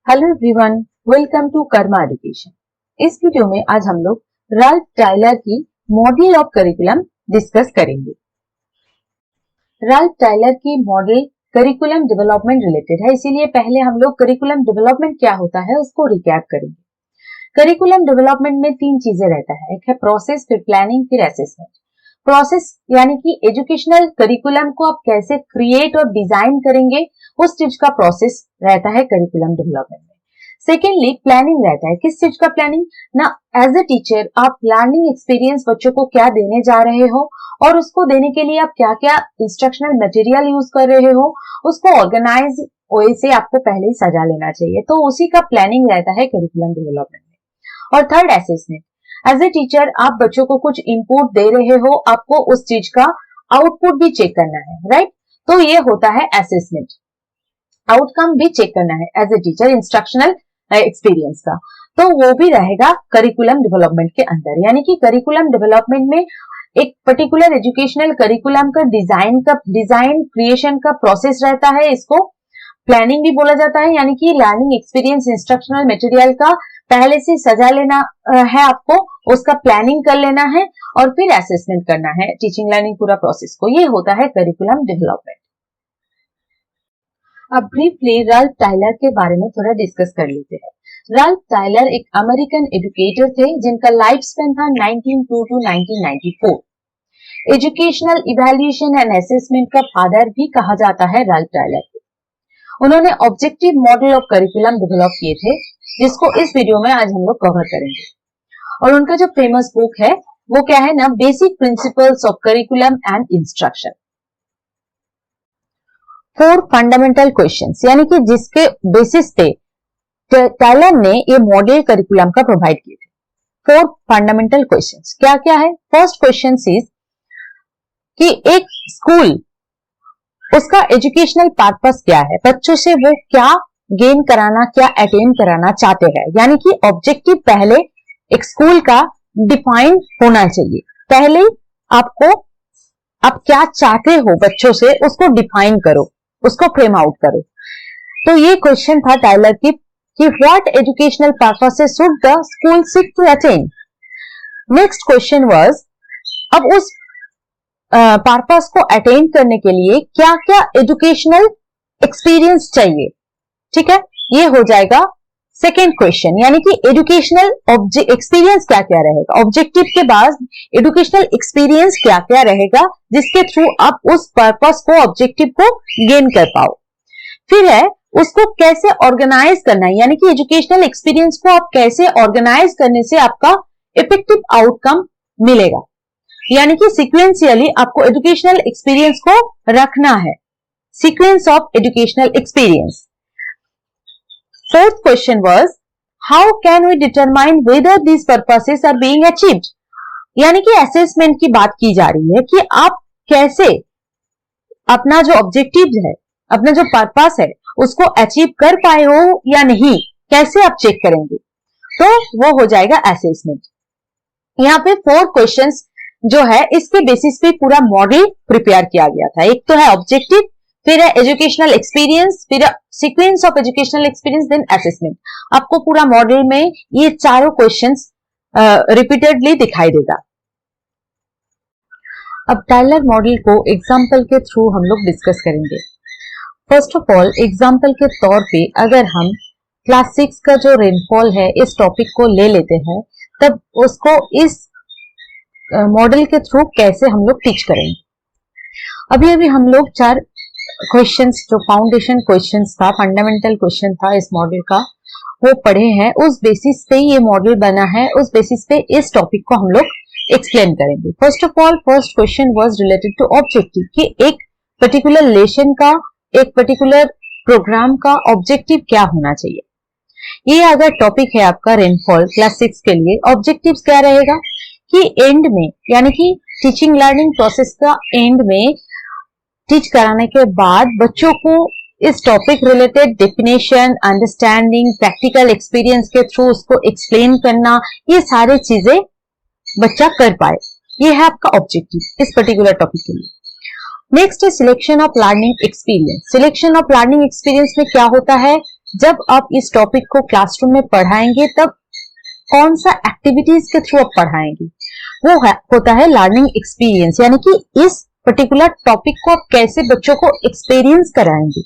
Hello everyone, welcome to Karma education. इस video में आज हम लोग राल्फ टायलर की मॉडल ऑफ करिकुलम डिस्कस करेंगे। राल्फ टायलर की मॉडल करिकुलम डेवलपमेंट रिलेटेड है, इसीलिए पहले हम लोग करिकुलम डेवलपमेंट क्या होता है उसको रिकैप करेंगे। करिकुलम डेवलपमेंट में तीन चीजें रहता है, एक है प्रोसेस, फिर प्लानिंग, फिर असेसमेंट। प्रोसेस यानी कि एजुकेशनल करिकुलम को आप कैसे क्रिएट और डिजाइन करेंगे, उस चीज का प्रोसेस रहता है करिकुलम डेवलपमेंट में। सेकेंडली प्लानिंग रहता है, किस चीज का प्लानिंग ना, एज ए टीचर आप लर्निंग एक्सपीरियंस बच्चों को क्या देने जा रहे हो और उसको देने के लिए आप क्या क्या इंस्ट्रक्शनल मटेरियल यूज कर रहे हो, उसको ऑर्गेनाइज वे से आपको पहले ही सजा लेना चाहिए, तो उसी का प्लानिंग रहता है करिकुलम डेवलपमेंट में। और third assessment, as a teacher आप बच्चों को कुछ इनपुट दे रहे हो, आपको उस चीज का आउटपुट भी चेक करना है, राइट। तो ये होता है असेसमेंट, आउटकम भी चेक करना है as a teacher instructional experience का, तो वो भी रहेगा करिकुलम डेवलपमेंट के अंदर। यानी कि करिकुलम डेवलपमेंट में एक पर्टिकुलर एजुकेशनल करिकुलम का डिजाइन क्रिएशन का प्रोसेस रहता है, इसको प्लानिंग भी बोला जाता है। यानी कि लर्निंग एक्सपीरियंस इंस्ट्रक्शनल मटेरियल का पहले से सजा लेना है आपको, उसका प्लानिंग कर लेना है और फिर असेसमेंट करना है टीचिंग लर्निंग पूरा प्रोसेस को। ये होता है करिकुलम डेवलपमेंट। अब ब्रीफली राल्फ टायलर के बारे में थोड़ा डिस्कस कर लेते हैं। राल्फ टायलर एक अमेरिकन एजुकेटर थे जिनका लाइफ स्पेन था 1902 to 1994। Educational evaluation and assessment का फादर भी कहा जाता है राल्फ टायलर को। उन्होंने objective model of curriculum develop किए थे, जिसको इस वीडियो में आज हम लोग कवर करेंगे। और उनका जो फेमस बुक है वो क्या है ना, basic principles of curriculum and instruction. 4 fundamental questions, यानी कि जिसके बेसिस पे टायलर ने ये मॉडल करिकुलम का प्रोवाइड किए थे। 4 फंडामेंटल क्वेश्चंस क्या क्या है। फर्स्ट क्वेश्चन इज कि एक स्कूल, उसका एजुकेशनल पर्पस क्या है, बच्चों से वो क्या गेन कराना, क्या अटेन कराना चाहते हैं। यानी कि ऑब्जेक्टिव पहले एक स्कूल का डिफाइन होना चाहिए। पहले आपको आप क्या चाहते हो बच्चों से उसको डिफाइन करो, उसको फ्रेम आउट करो। तो ये क्वेश्चन था टायलर की कि what educational purposes should the school seek to attain. Next question was, अब उस पर्पस को अटेन करने के लिए क्या क्या एजुकेशनल एक्सपीरियंस चाहिए। ठीक है, ये हो जाएगा सेकेंड क्वेश्चन। यानी कि एजुकेशनल एक्सपीरियंस क्या क्या रहेगा, ऑब्जेक्टिव के बाद एजुकेशनल एक्सपीरियंस क्या क्या रहेगा जिसके थ्रू आप उस पर्पस को, ऑब्जेक्टिव को गेन कर पाओ। फिर है उसको कैसे ऑर्गेनाइज करना है, यानी कि एजुकेशनल एक्सपीरियंस को आप कैसे ऑर्गेनाइज करने से आपका इफेक्टिव आउटकम मिलेगा। यानी कि सीक्वेंशियली आपको एजुकेशनल एक्सपीरियंस को रखना है, sequence of educational experience. Fourth question was, how can we determine whether these purposes are being achieved? यानी कि असेसमेंट की बात की जा रही है कि आप कैसे अपना जो ऑब्जेक्टिव है, अपना जो पर्पस है, उसको अचीव कर पाए हो या नहीं, कैसे आप चेक करेंगे, तो वो हो जाएगा असेसमेंट। यहाँ पे 4 क्वेश्चंस जो है इसके बेसिस पे पूरा मॉडल प्रिपेयर किया गया था। एक तो है ऑब्जेक्टिव, फिर है एजुकेशनल एक्सपीरियंस, फिर sequence of educational experience, then assessment. आपको पूरा मॉडल में ये चारों क्वेश्चंस रिपीटेडली दिखाई देगा। अब टायलर मॉडल को एग्जाम्पल के थ्रू हम लोग डिस्कस करेंगे। फर्स्ट ऑफ ऑल एग्जाम्पल के तौर पे अगर हम क्लास 6 का जो रेनफॉल है इस टॉपिक को ले लेते हैं, तब उसको इस मॉडल के थ्रू कैसे हम लोग टीच करेंगे। अभी हम लोग 4 क्वेश्चंस जो फाउंडेशन क्वेश्चंस था, फंडामेंटल क्वेश्चन था इस मॉडल का, वो पढ़े हैं। उस बेसिस पे ये मॉडल बना है, उस बेसिस पे इस टॉपिक को हम लोग एक्सप्लेन करेंगे। First of all first question was related to objective, कि एक पर्टिकुलर लेसन का, एक पर्टिकुलर प्रोग्राम का ऑब्जेक्टिव क्या होना चाहिए। ये अगर टॉपिक है आपका रेनफॉल क्लास 6 के लिए, ऑब्जेक्टिव क्या रहेगा कि एंड में, यानी कि टीचिंग लर्निंग प्रोसेस का एंड में टीच कराने के बाद बच्चों को इस topic related definition, understanding, practical experience के थ्रू उसको एक्सप्लेन करना, ये सारी चीजें बच्चा कर पाए, ये है आपका ऑब्जेक्टिव इस पर्टिकुलर टॉपिक के लिए। नेक्स्ट है selection of learning experience. Selection of learning experience में क्या होता है, जब आप इस टॉपिक को क्लासरूम में पढ़ाएंगे तब कौन सा एक्टिविटीज के थ्रू आप पढ़ाएंगे, वो होता है लर्निंग एक्सपीरियंस, यानी कि इस पर्टिकुलर टॉपिक को आप कैसे बच्चों को एक्सपीरियंस कराएंगे,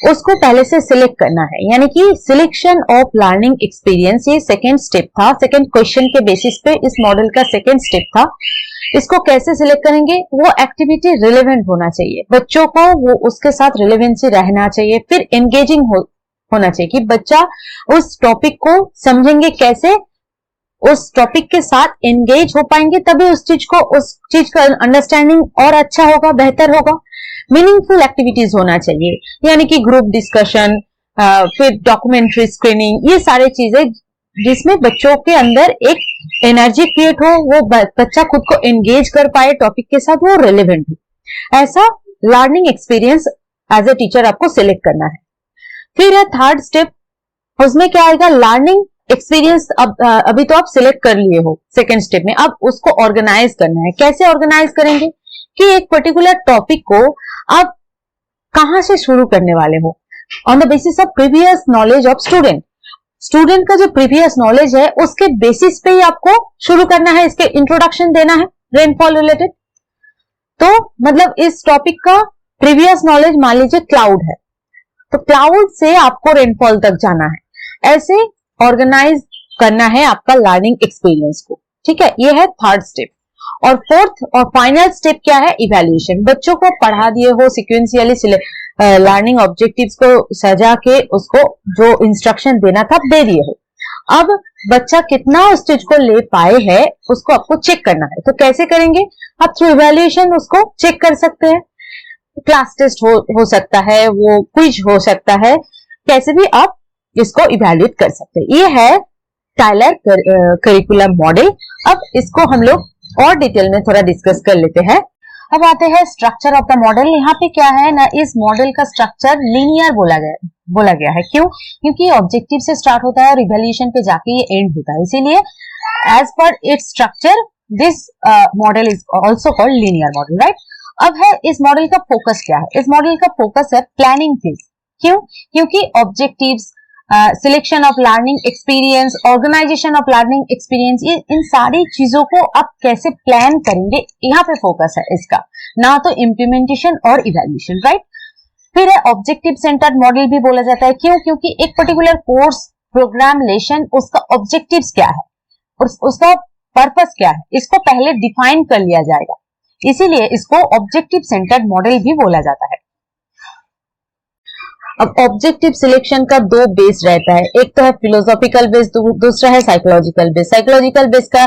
उसको पहले से सिलेक्ट करना है। यानी कि सिलेक्शन ऑफ लर्निंग एक्सपीरियंस ये सेकेंड स्टेप था, सेकेंड क्वेश्चन के बेसिस पे इस मॉडल का सेकेंड स्टेप था। इसको कैसे सिलेक्ट करेंगे, वो एक्टिविटी रिलेवेंट होना चाहिए, बच्चों को वो उसके साथ रिलेवेंसी रहना चाहिए, फिर एंगेजिंग होना चाहिए कि बच्चा उस टॉपिक को समझेंगे कैसे, उस टॉपिक के साथ एंगेज हो पाएंगे, तभी उस चीज का अंडरस्टैंडिंग और अच्छा होगा, बेहतर होगा। मीनिंगफुल एक्टिविटीज होना चाहिए, यानी कि ग्रुप डिस्कशन, फिर डॉक्यूमेंट्री स्क्रीनिंग, ये सारे चीजें जिसमें बच्चों के अंदर एक एनर्जी क्रिएट हो, वो बच्चा खुद को एंगेज कर पाए टॉपिक के साथ, वो रेलेवेंट हो। ऐसा learning experience as a teacher आपको सिलेक्ट करना है। फिर है थर्ड स्टेप, उसमें क्या आएगा, लर्निंग एक्सपीरियंस। अभी तो आप सिलेक्ट कर लिए हो सेकेंड स्टेप में, अब उसको ऑर्गेनाइज करना है। कैसे ऑर्गेनाइज करेंगे कि एक पर्टिकुलर टॉपिक को आप कहां से शुरू करने वाले हो, on the basis of previous knowledge of student का जो प्रीवियस नॉलेज है उसके बेसिस पे ही आपको शुरू करना है, इसके इंट्रोडक्शन देना है रेनफॉल रिलेटेड। तो मतलब इस टॉपिक का प्रीवियस नॉलेज मान लीजिए क्लाउड है, तो क्लाउड से आपको रेनफॉल तक जाना है, ऐसे ऑर्गेनाइज करना है आपका लर्निंग एक्सपीरियंस को। ठीक है, ये है थर्ड स्टेप। और फोर्थ और फाइनल स्टेप क्या है, इवैल्यूएशन। बच्चों को पढ़ा दिए हो सिक्वेंशियली लर्निंग ऑब्जेक्टिव्स को सजा के उसको जो इंस्ट्रक्शन देना था दे दिए हो, अब बच्चा कितना उस चीज को ले पाए है उसको आपको चेक करना है। तो कैसे करेंगे, आप थ्रू इवैल्यूएशन उसको चेक कर सकते हैं। क्लास टेस्ट हो सकता है, वो क्विज हो सकता है, कैसे भी आप इसको इवैल्यूएट कर सकते हैं। ये है टाइलर करिकुलम मॉडल। अब इसको हम लोग और डिटेल में थोड़ा डिस्कस कर लेते हैं। अब आते हैं स्ट्रक्चर ऑफ द मॉडल। यहाँ पे क्या है ना, इस मॉडल का स्ट्रक्चर लीनियर बोला गया है। क्यों, क्योंकि ऑब्जेक्टिव से स्टार्ट होता है और इवैल्यूएशन पे जाके ये एंड होता है, इसीलिए as per its structure this model is also called linear model, right. अब है इस मॉडल का फोकस क्या है, इस मॉडल का फोकस है प्लानिंग फेज। क्यों, क्योंकि objectives, selection of learning experience, organization of learning experience, ये इन सारी चीजों को आप कैसे प्लान करेंगे, यहाँ पे फोकस है इसका, ना तो इम्प्लीमेंटेशन और इवैल्यूएशन, राइट। फिर है ऑब्जेक्टिव सेंटर्ड मॉडल भी बोला जाता है। क्यों, क्योंकि एक पर्टिकुलर कोर्स प्रोग्राम लेशन, उसका ऑब्जेक्टिव्स क्या है और उसका पर्पस क्या है, इसको पहले डिफाइन कर लिया जाएगा, इसीलिए इसको ऑब्जेक्टिव सेंटर्ड मॉडल भी बोला जाता है। अब ऑब्जेक्टिव सिलेक्शन का दो बेस रहता है, एक तो है फिलोसॉफिकल बेस, दूसरा है साइकोलॉजिकल बेस। साइकोलॉजिकल बेस का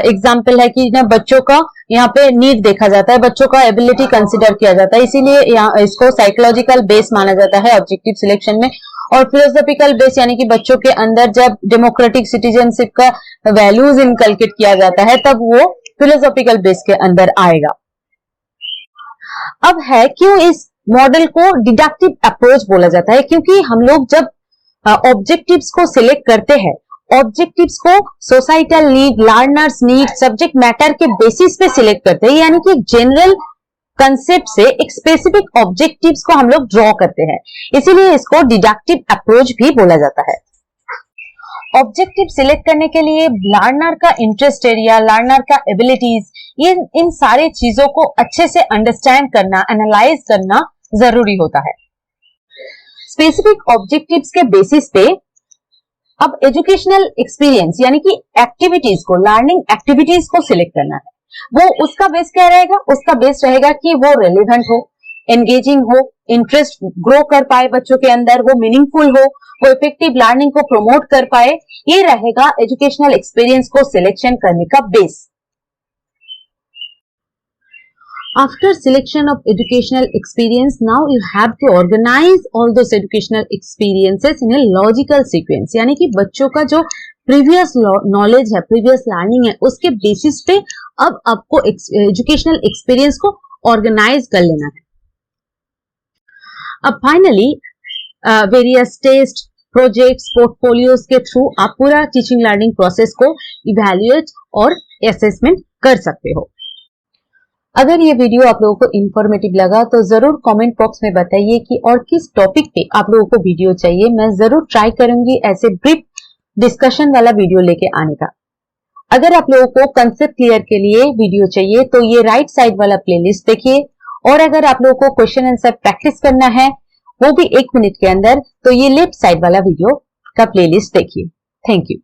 एग्जाम्पल है कि ना बच्चों का यहाँ पे नीड देखा जाता है, बच्चों का एबिलिटी कंसिडर किया जाता है, इसीलिए यहाँ इसको साइकोलॉजिकल बेस माना जाता है ऑब्जेक्टिव सिलेक्शन में। और फिलोसॉफिकल बेस यानी कि बच्चों के अंदर जब डेमोक्रेटिक सिटीजनशिप का वैल्यूज इनकलकेट किया जाता है तब वो फिलोसॉफिकल बेस के अंदर आएगा। अब है क्यों इस मॉडल को डिडक्टिव अप्रोच बोला जाता है, क्योंकि हम लोग जब ऑब्जेक्टिव्स को सिलेक्ट करते हैं, ऑब्जेक्टिव्स को societal need, learners need, subject matter के बेसिस पे सिलेक्ट करते हैं, यानी कि एक जनरल कंसेप्ट से एक स्पेसिफिक ऑब्जेक्टिव्स को हम लोग ड्रॉ करते हैं, इसीलिए इसको डिडक्टिव अप्रोच भी बोला जाता है। ऑब्जेक्टिव सिलेक्ट करने के लिए लर्नर का इंटरेस्ट एरिया, लर्नर का एबिलिटीज, ये इन सारे चीजों को अच्छे से अंडरस्टैंड करना, एनालाइज करना जरूरी होता है। स्पेसिफिक ऑब्जेक्टिव्स के बेसिस पे अब एजुकेशनल एक्सपीरियंस यानी कि एक्टिविटीज को, लर्निंग एक्टिविटीज को सिलेक्ट करना है। वो उसका बेस क्या रहेगा, उसका बेस रहेगा कि वो रेलेवेंट हो, एंगेजिंग हो, इंटरेस्ट ग्रो कर पाए बच्चों के अंदर, वो मीनिंगफुल हो, वो इफेक्टिव लर्निंग को प्रमोट कर पाए। ये रहेगा एजुकेशनल एक्सपीरियंस को सिलेक्शन करने का base. After selection of educational experience, now you have to organize all those educational experiences in a logical sequence. यानी कि बच्चों का जो previous knowledge है, previous learning है, उसके basis पे अब आपको educational experience को organize कर लेना है। अब finally various test, projects, portfolios के through आप पूरा teaching learning process को evaluate और assessment कर सकते हो। अगर ये वीडियो आप लोगों को इंफॉर्मेटिव लगा तो जरूर कमेंट बॉक्स में बताइए कि और किस टॉपिक पे आप लोगों को वीडियो चाहिए। मैं जरूर ट्राई करूंगी ऐसे ब्रीफ डिस्कशन वाला वीडियो लेके आने का। अगर आप लोगों को कंसेप्ट क्लियर के लिए वीडियो चाहिए तो ये राइट साइड वाला प्लेलिस्ट देखिए, और अगर आप लोगों को क्वेश्चन आंसर प्रैक्टिस करना है वो भी 1 मिनट के अंदर, तो ये लेफ्ट साइड वाला वीडियो का प्लेलिस्ट देखिए। Thank you.